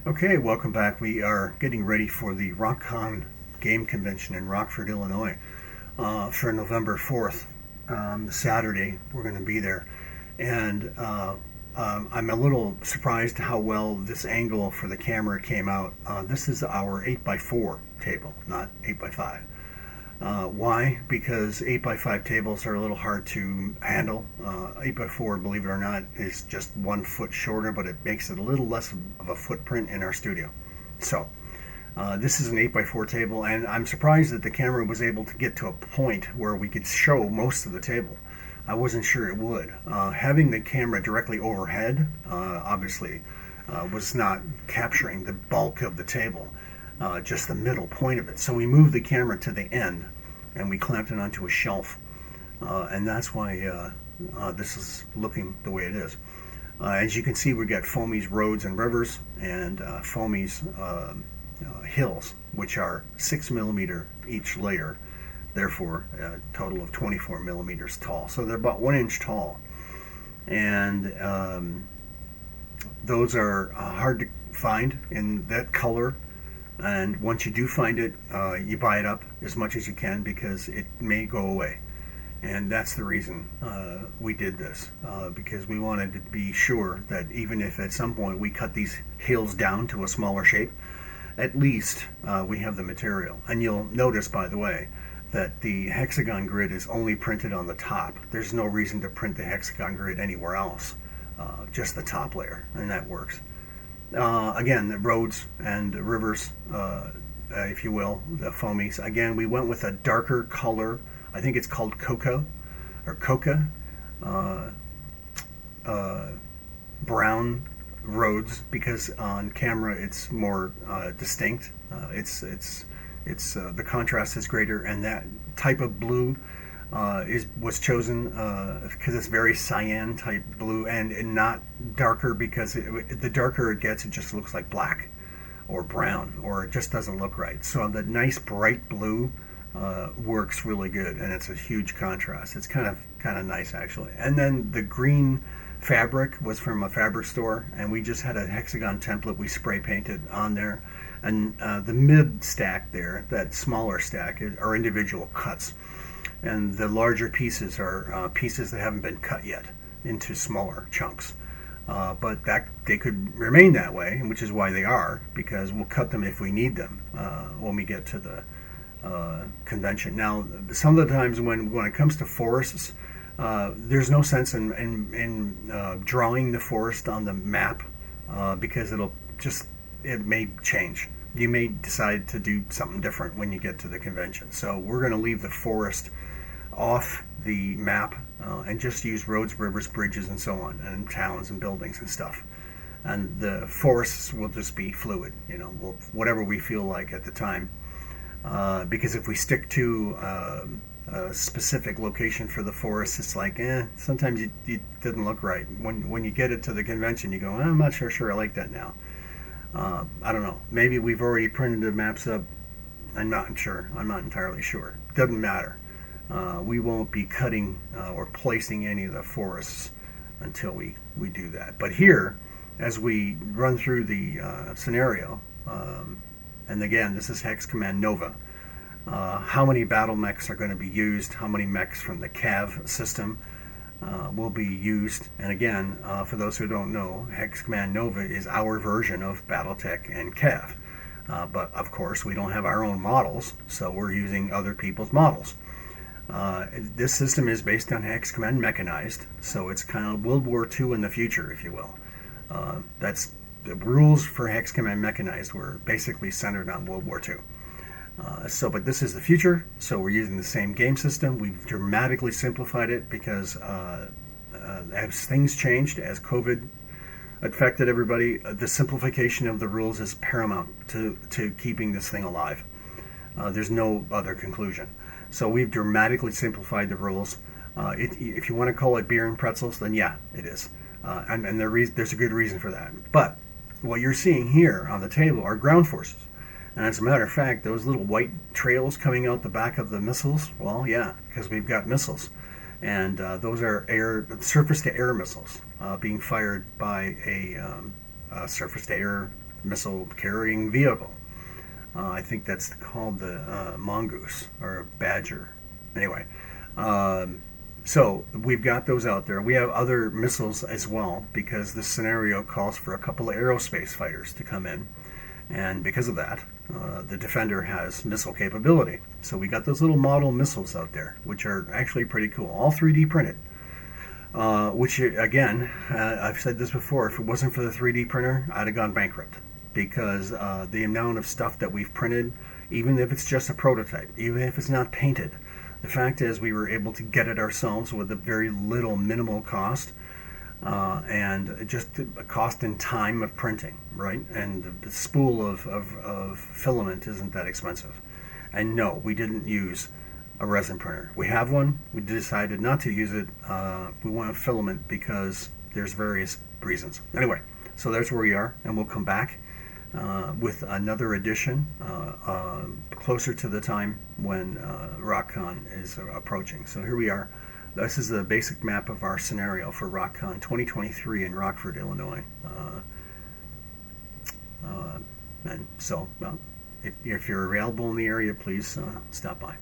Okay, welcome back. We are getting ready for the Rockcon game convention in Rockford, Illinois, for November 4th. Saturday, we're going to be there. And I'm a little surprised how well this angle for the camera came out. This is our 8x4 table, not 8x5. Why? Because 8x5 tables are a little hard to handle. 8x4, believe it or not, is just 1 foot shorter, but it makes it a little less of a footprint in our studio. So, this is an 8x4 table, and I'm surprised that the camera was able to get to a point where we could show most of the table. I wasn't sure it would. Having the camera directly overhead, obviously, was not capturing the bulk of the table. Just the middle point of it. So we moved the camera to the end and we clamped it onto a shelf. And that's why this is looking the way it is. As you can see, we got Foamies roads and rivers and Foamies hills, which are 6mm each layer, therefore a total of 24mm tall. So they're about 1 inch tall. And those are hard to find in that color. And once you do find it, you buy it up as much as you can because it may go away. And that's the reason we did this, because we wanted to be sure that even if at some point we cut these hills down to a smaller shape, at least we have the material. And you'll notice, by the way, that the hexagon grid is only printed on the top. There's no reason to print the hexagon grid anywhere else, just the top layer, and that works. Again, the roads and the rivers, if you will, the Foamies. Again, we went with a darker color. I think it's called cocoa or coca, brown roads, because on camera it's more distinct. It's the contrast is greater, and that type of blue was chosen because it's very cyan type blue, and not darker, because the darker it gets, it just looks like black or brown, or it just doesn't look right. So the nice bright blue works really good, and it's a huge contrast. It's kind of nice, actually. And then the green fabric was from a fabric store, and we just had a hexagon template we spray painted on there. And the mid stack there, that smaller stack, are individual cuts. And the larger pieces are pieces that haven't been cut yet into smaller chunks. But that they could remain that way, which is why they are, because we'll cut them if we need them when we get to the convention. Now, some of the times when it comes to forests, there's no sense in drawing the forest on the map because it may change. You may decide to do something different when you get to the convention. So we're going to leave the forest off the map and just use roads, rivers, bridges, and so on, and towns and buildings and stuff. And the forests will just be fluid, whatever we feel like at the time. Because if we stick to a specific location for the forest, it's like, sometimes it doesn't look right. When you get it to the convention, you go, I'm not sure I like that now. I don't know. Maybe we've already printed the maps up. I'm not sure. I'm not entirely sure. Doesn't matter. We won't be cutting or placing any of the forests until we do that. But here, as we run through the scenario, and again, this is Hex Command Nova, how many battle mechs are going to be used, how many mechs from the CAV system will be used. And again, for those who don't know, Hex Command Nova is our version of BattleTech and CAV. But of course, we don't have our own models, so we're using other people's models. This system is based on Hex Command Mechanized, so it's kind of World War II in the future, if you will. That's the rules for Hex Command Mechanized were basically centered on World War II. But this is the future, so we're using the same game system. We've dramatically simplified it because as things changed, as COVID affected everybody, the simplification of the rules is paramount to keeping this thing alive. There's no other conclusion. So we've dramatically simplified the rules. If you want to call it beer and pretzels, then yeah, it is. And there's a good reason for that. But what you're seeing here on the table are ground forces. And as a matter of fact, those little white trails coming out the back of the missiles, well, yeah, because we've got missiles. And those are surface-to-air missiles being fired by a surface-to-air missile carrying vehicle. I think that's called the Mongoose or Badger. Anyway, so we've got those out there. We have other missiles as well because this scenario calls for a couple of aerospace fighters to come in. And because of that, the Defender has missile capability. So we got those little model missiles out there, which are actually pretty cool. All 3D printed. Which, again, I've said this before, if it wasn't for the 3D printer, I'd have gone bankrupt. Because the amount of stuff that we've printed, even if it's just a prototype, even if it's not painted, the fact is we were able to get it ourselves with a very little minimal cost. And just a cost and time of printing, right? And the spool of filament isn't that expensive. And no, we didn't use a resin printer. We have one. We decided not to use it. We want a filament because there's various reasons. Anyway, so there's where we are, and we'll come back with another edition closer to the time when Rockcon is approaching. So here we are. This is the basic map of our scenario for Rockcon 2023 in Rockford, Illinois. And so, well, if you're available in the area, please stop by.